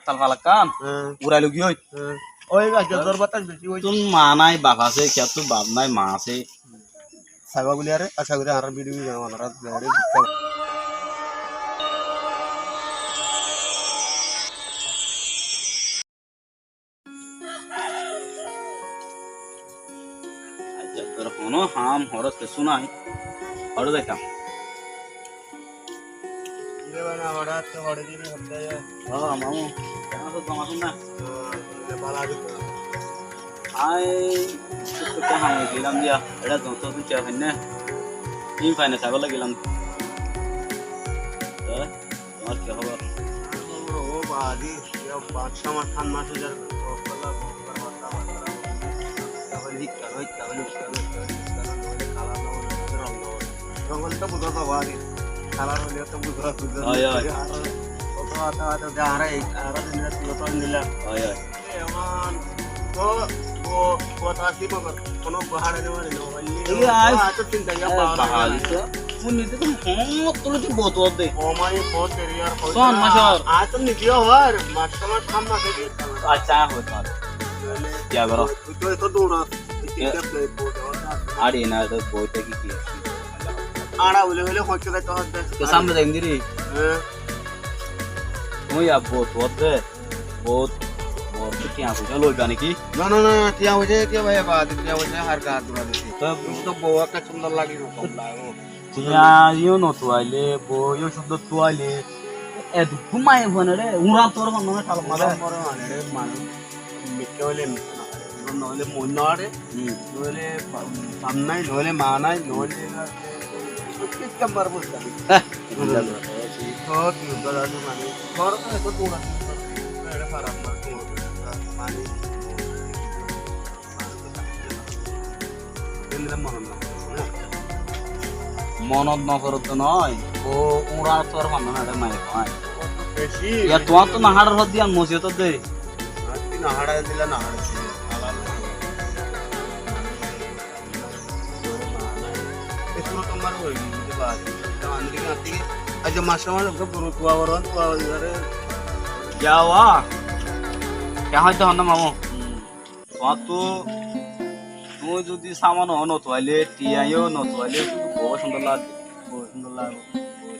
পাতাল ফালাকান উড়াইলো কি হই ওই গাজর বাতাস বেশি হই তুম মা নাই বাপ আছে কে তো বাপ নাই মা আছে সাগা বলি আরে আশা করি আর ভিডিও জানা মারা আরে আচ্ছা তোর হনো হাম হরস কে শুনাই হরো দেখাম দেবানা বড়া তো বড় দিন হতে হ্যাঁ মামু কেন তো তোমার না বালা দিত আই তো কে হাম গেলাম দিয়া এটা তো তো তুই চাই না তিন ফাইনে ছাগল গেলাম তোমার কি খবর ও বাদি ইয়া 5 মাস 3 মাস যার বকলা বকর মাথা মাথা তাহলে কারই তাহলে কালা রঙলটা বুঝা তো বাদি কালার হলে তো বুঝা বুঝা আয় আয় কত আতা আতা যারা এই আর দিন তো তো নিলা আয় আয় এমন তো ও কথা কি মগর কোন বাহারে নেওয়ারে নো বললি এই আয় তো চিন্তা ইয়া বাহালি তো মুনিতে তো হম তুলো তুই বহুত দে ও মাই বহুত এরিয়ার শোন মাসর আ তো নিদিও হর মাস মাস খাম না খেয়ে আচ্ছা হইতো কি করো তুই তো দৌড়া চিন্তা প্লে বোর্ড আরে না তো বইটা কি আড়া বলে বলে হচ্ছে তো হচ্ছে के सामने देख दिरी হ্যাঁ तुम या बहुत दे बहुत और क्या हो चलो जाने की না না না क्या हो जाए क्या भाई बात क्या हो जाए हर गात दुरा देती तब तो बहुत का सुंदर लगी रो कम लागो या यो नो तो आले वो यो शब्द तो आले ए घुमाए बने रे उरा तोर मन में साल मारे মরে মানে রে মানে মিকে হলে নহলে মন নড়ে নহলে সামনাই নহলে মা নাই নহলে কিচ্ছা মারবো জানি बहुत युद्ध राजू माने और तो है तो दूर मेरे खराब मारते हो माने दिल्ली में মনত নকরত নয় ও উড়া তোর মান না রে মাই ভাই বেশি या तो तो নাহাড়র হদ দিয়া মসজিদ তো দে আজকে নাহাড়া দিলা নাহাড়া इसमें कमर होई मुझे बात तो अंदर की आती है आज मास्टर मान को पुरुषवा वरन तो यारे क्या हुआ क्या হইতো হন মামু তো তুই যদি সামান হন তো আইলে টিআইও ন তো আইলে বহুত সুন্দর লাগে बहुत सुंदर लागो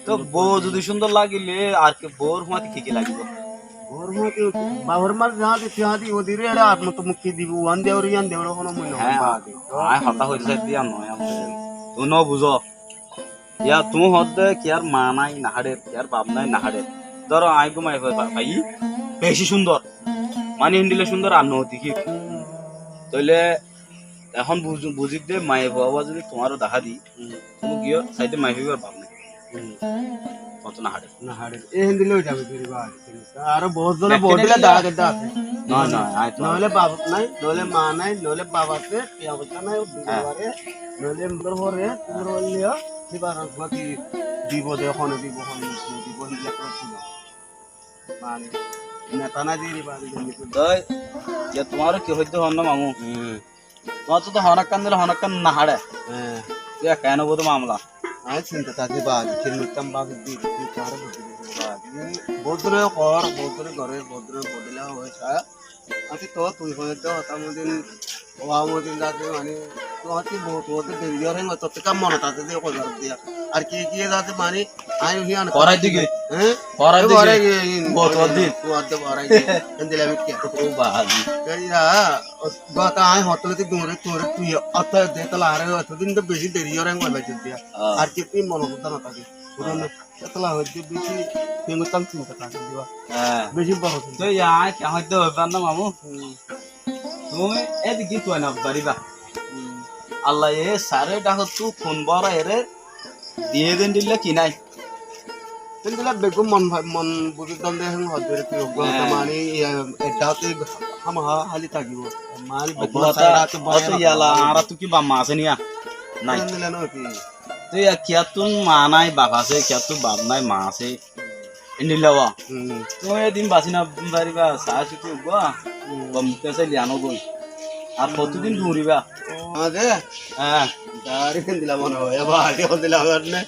তো বউ যদি সুন্দর লাগিলে আর কে বোর হুমাতে কি কি লাগিব और मो के बावर मार जहां दी ત્યાં दी ओ दिरे एड़ा आत्म तो मुक्ति दी वन देवरियान देवरो कोनो मइनो হ্যাঁ আয় হতা হইছে দিয়া নয় তুই ন বুঝো ইয়া তুই হদে কি আর মা নাই নাহাড়ে কি আর বাপ নাই নাহাড়ে ধরো আই ঘুমাই ভাই বেশি সুন্দর মানে হিন্দিলে সুন্দর আর নতি কি তাইলে এখন বুঝি দে মায়ে বাবা যদি তোমারও দেখা দি তুমি গিয়ে সাইডে মাই হইবার বাপ নাই কত নাহাড়ে না হাড়ে এ হিন্দি লই যাবে তুই বাদ আর বহুত জন বডিলা দাগ দাগ না না আয় তো নহলে বাবা নাই নহলে মা নাই নহলে বাবা তে কি অবস্থা নাই দিবারে নহলে মদর হরে তোর হলিও দিবার বাকি দিব দেখনে দিব হিলা করছিল মানে নেতা না দিরি বাড়ি তাই যে তোমারও কি হইতো হন না মামু তোমার তো হনাকান দিলে হনাকান নাহাড়ে হ্যাঁ ইয়া কেন বলতো মামলা আয় চিন্তা তাকে বাদ চিন্তাম বাদ দি তুই কার বুঝি বাদ বদরে কর বদরে ঘরে বদরে বডিলা হয়েছে আতি তো তুই হয়তো হতামদিন ওয়ামদিন দাতে মানে তো আতি বহুত ওতে দেরিয়র হেন তো কাম মনে তাতে দিয়ে কই করব দিয়া আর কি কি দাতে মানে আই হিয়ান করাই দিকে হ্যাঁ করাই ঘরে দিকে বহুত দিন তো আতে করাই এন্দিলা মিটকে ও বাজি কইরা বাতা আই হতলে দূরে তোরে তুই অত দে তলা আরে এতদিন তো বেশি দেরিয়র হেন কই বাইতে দিয়া আর কি তুই মনে করতে না থাকে পুরনো এতলা হইতে বেশি তুমি চিন্তা থাকে দিবা হ্যাঁ বেশি বড় তো ইয়া কে হইতো হইবার না মামু তুমি এদিকে তুই না বাড়িবা আল্লাহ এ সারে ডাক তু ফোন বড় এরে দিয়ে দেন দিলে কি নাই এন্দিলা বেগম মন বুঝি দম দে হেন হদরে তুই মানে এটাতে হামহা হালি থাকিব মাল বকলা সাইডাতে অত ইয়ালা আরা তু কি বাম্মা আছে নিয়া নাই এন্দিলা নতি তুই কিয়া তুন মা নাই বাপ আছে কিয়া তু বাপ নাই মা আছে এন্ডিলাওয়া তুই এদিন বাসি না বাড়িবা সাহসি তুই গো বমতে সে লিয়ানো গই আর কতদিন ঘুরিবা আদে হ্যাঁ দারি কিন দিলা মনে হয় বাড়ি হল দিলা না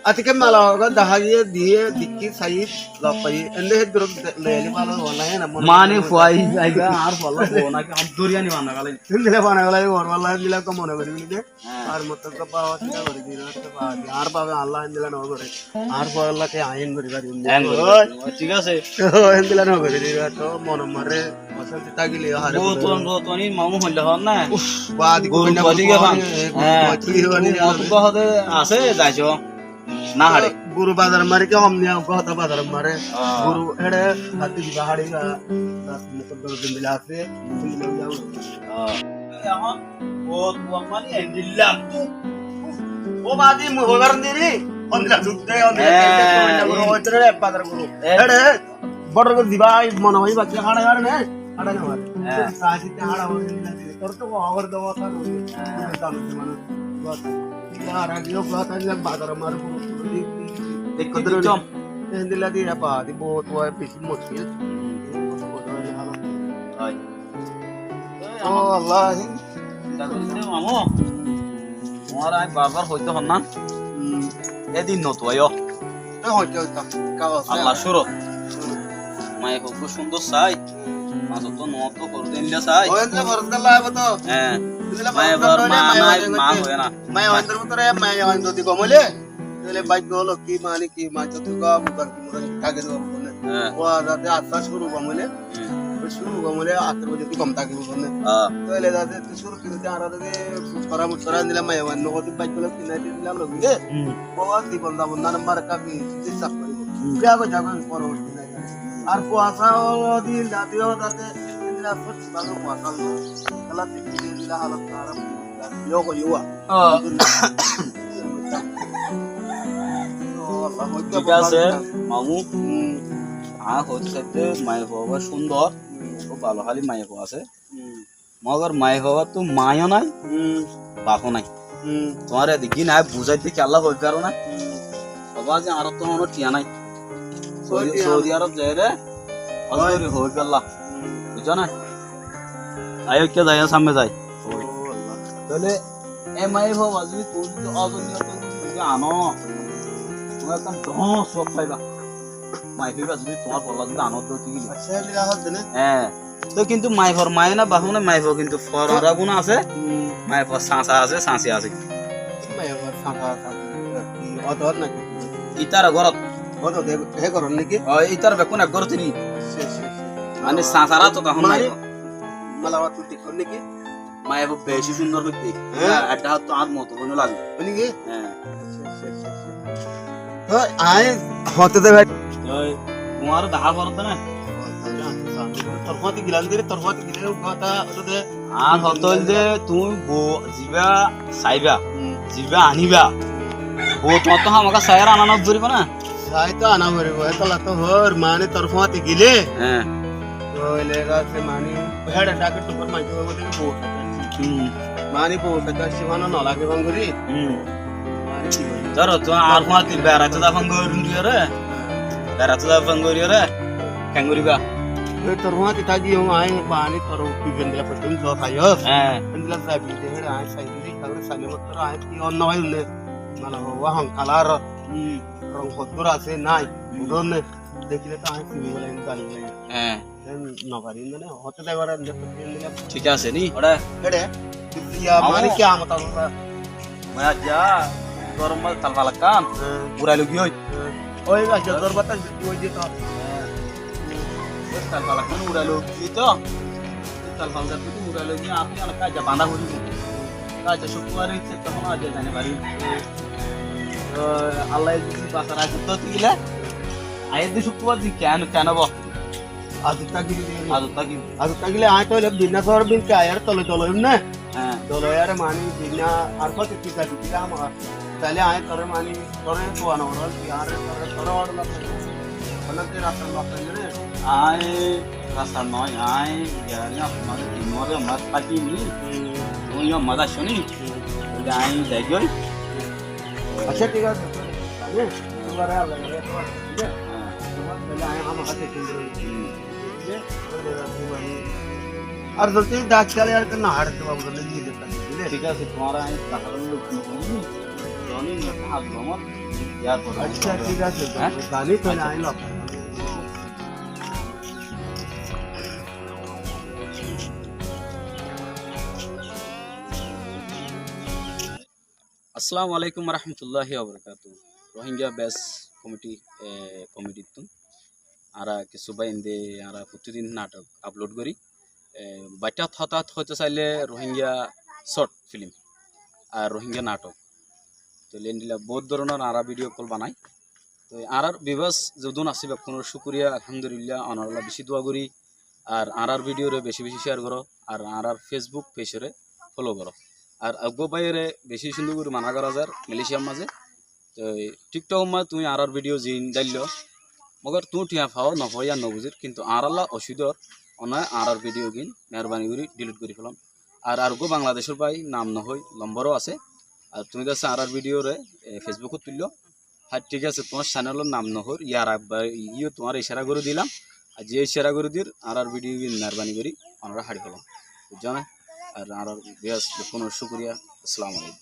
আজকে মেলা হোগা দেখা গিয়ে দিয়ে দিকি সাইড লপাই এনে গ্রুপ লেলি ভালো হল না মানে ফুয়াই জায়গা আর ফল নাকি আমদুরিয়ানি বানা গেল দিলা বানা গেল ওর বালা দিলা কো মনে করি নি আর মত তো পাওয়া চিন্তা করি দিলা তো আর পাবে আল্লাহ দিলা ন করে আর পর আল্লাহ কে আইন করি করি ঠিক আছে এন দিলা ন করে দিলা তো মন মারে বসন্ত তাগিলে হারে তোনি মামু হইল হন না বাদ গরু বলি গেলাম হ্যাঁ কত আছে যাইছো না হাড়ে গুরু বাজার মারে কে हमने কথা বাজার মারে গুরু এড়ে হাতি বাহাড়ি গা মত দিন দিলা আছে দিলা যাও এখন ও তোমানি এন্ডিলা তু ও বাদি মু হবার দিরি অন্দ্রা দুতে অন্দ্রা গুরু ওইতরে বাজার গুরু এড়ে বড় করে দিবা মনে হয় বাচ্চা খাড়া গাড় নে খাড়া না মারে সাজিতে হাড়া হইল তোর তো খবর দেওয়া था জানো মানে কথা यार आगे बात आज बाजार मारे पूरी देख के जम हिंदी लगी है बात बहुत वो है पिछली मुश्किल हाय ओ अल्लाह দাদুরে মামু তোমার আই বারবার হইতো হন না এদিন নত আয়ো তো হইতো কাও আল্লাহ শুরু মাই খুব সুন্দর সাই মাতো তো নত করে দিনলে সাই ওইতে বরদলা হবে তো হ্যাঁ মাই বার মা নাই মা হয় না मैं अंदर उतर है मैं यहाँ दो दिखो मुझे चले बाइक दो लोग की मानी की माँ चतुर का मुकर की मुकर कागे दो बोले वो आते आता शुरू हुआ मुझे शुरू हुआ मुझे आते बजे तू कमता की बोले तो ले जाते तू शुरू की तो आ रहा था मुस्करा निला मैं यहाँ नो होती बाइक लोग तीन दिन निला लोग ये वो आती बंदा नंबर का भी दिशा करी क्या को जागो पर होती नहीं और पुआसा और दिन जाती हो जाते निला फट बागो पुआसा लो कला तीन निला हालत खराब yo ko yuwa ঠিক আছে মামু হচ্ছে মাই বাবা সুন্দর খুব ভালো খালি মাই বাবা আছে মগর মাই বাবা তো মায়ও নাই বাপও নাই তোমার এদিকে না বুঝাইতে খেলা হয়ে পারো না বাবা যে আরব তো কোনো টিয়া নাই সৌদি আরব যাই রে হয়ে পারলা বুঝছো না আয়ো কে যায় সামনে যায় তাহলে এমআই বাবা যদি তুমি তো অজনীয় তুমি আনো তুমি একদম দশ সব পাইবা মাইফিবা যদি তোমার পড়লা যদি আনো তো কি হ্যাঁ তো কিন্তু মাইফর মায় না বাহু না মাইফর কিন্তু ফররা গুণ আছে মাইফর সাঁচা আছে সাঁচি আছে ইতার ঘরত ইতার বেকুন এক ঘরত নি মানে সাঁচারা তো তখন মালাওয়া তুই ঠিক নাকি মায়ের বেশি সুন্দর হইতে হ্যাঁ একটা হাত তো আর মতো কোনো লাগে বুঝলি হ্যাঁ তো আয় হতে দে ভাই তোমার দেখা করতে না তরফাতি গিলান দিলে তরফাতি গিলে কথা ওতে আর হতল যে তুমি জিবা সাইবা জিবা আনিবা ও তোমার তো আমাকে সাইরা আনানো ধরিব না সাই তো আনা মরিব এতলা তো হর মানে তরফাতি গিলে হ্যাঁ তো লেগা সে মানে হেড ডাকে টুকর মাইতো বলে বহুত মানি বহুত কা শিবানো ন লাগে বঙ্গুরি মানি কি বলি ধরো তো আর মাতি বেড়াতে দা বঙ্গুরি রে বেড়াতে দা বঙ্গুরি রে কাঙ্গুরিবা এই তরফাতি তাজি ও আই পানি তরফ কি গন্ডে পতন জো খায়ো হ্যাঁ এন্দিলা সাবি দে হেড আই সাই দি কাগরে সালে মত আই কি অন্য হয় নে মানে ওয়া হং কালার রং হদুর আছে নাই বুঝন দেখিলে তো আই কি বলে জানি না হ্যাঁ নবারি মানে হতে দেবার ঠিক আছে নি ওটা হেডে ইয়া মানে কি আমতা মায়া যা গরম মাল তালবালাকান পুরাই লগি হই ওই গাছ দরবাতা ওই যে তো তালবালাকান উড়াই লগি তো তালবালাকান তো উড়াই লগি আপনি আর কাজা বাঁধা হই কাজা শুক্রবার ইচ্ছে তখন আজ জানি পারি আল্লাহ যদি বাসার আছে তো তিলে আয়ের দি শুক্রবার দি কেন কেন বল আজুতা গিলি আজুতা গিলি আয় তো বিনা সর বিন কে আয়ার তলে তলে না হ্যাঁ তলে यार মানি বিনা আর কত কি কাটি দিলা আমার তাহলে আয় তোরে মানি তোরে তো আনো আর यार তোরে অর্ডার না বলতে রাস্তা না রে আয় রাস্তা নয় আয় জানি আপনার মরে মাছ পাটি নি তুই মজা শুনি আই দেখই আচ্ছা ঠিক আছে আরে তোমার আর লাগে তো ঠিক আছে তোমার বলে আয় আমার হাতে কিনে আর যদি ডাক চালে আর না হারতে পাবো বলে নিজে তাকে বুঝলে ঠিক আছে তোমার আমি টাকার লোক জনি একটা হাত আমার ইয়ার পর আচ্ছা ঠিক আছে হ্যাঁ? জানি তো নাই লোক আসসালামু আলাইকুম রহমতুল্লাহি ওবরাকাতু রোহিঙ্গা বেস কমিটি কমিটিত আরা কিছু বাইন্দে আরা প্রতিদিন নাটক আপলোড করি বাচ্চা হঠাৎ হইতে চাইলে রোহিঙ্গা শর্ট ফিল্ম আর রোহিঙ্গা নাটক তো লেন্ডিলা বহুত ধরনের আরা ভিডিও কল বানাই তো আরার বিবাস যদুন আসিব কোনো শুক্রিয়া আলহামদুলিল্লাহ অনারলা বেশি দোয়া করি আর আরার ভিডিওরে বেশি বেশি শেয়ার করো আর আরার ফেসবুক পেজরে ফলো করো আর আগ্গো বাইরে বেশি সুন্দর করে মানা করা যার মালয়েশিয়ার মাঝে তো টিকটক মা তুমি আরার ভিডিও জিন ডাইল মগর তুমি টিয়া ফাও নফয়া নবুজির কিন্তু আরাল্লা অসুদর অনায় আরার ভিডিও গিন মেহরবানি করে ডিলিট করে ফেলাম আর আরগো বাংলাদেশের পাই নাম নহই নম্বরও আছে আর তুমি দেখছো আরার ভিডিওরে ফেসবুকত তুলল হ্যাঁ ঠিক আছে তোমার চ্যানেলের নাম নহর ইয়ার ইয়ে তোমার ইশারা করে দিলাম আর যে ইশারা করে দির আরার ভিডিও মেহরবানি করি আমরা হারি ফেলাম বুঝছো না আর আরার বেশ কোনো শুক্রিয়া আসসালামু আলাইকুম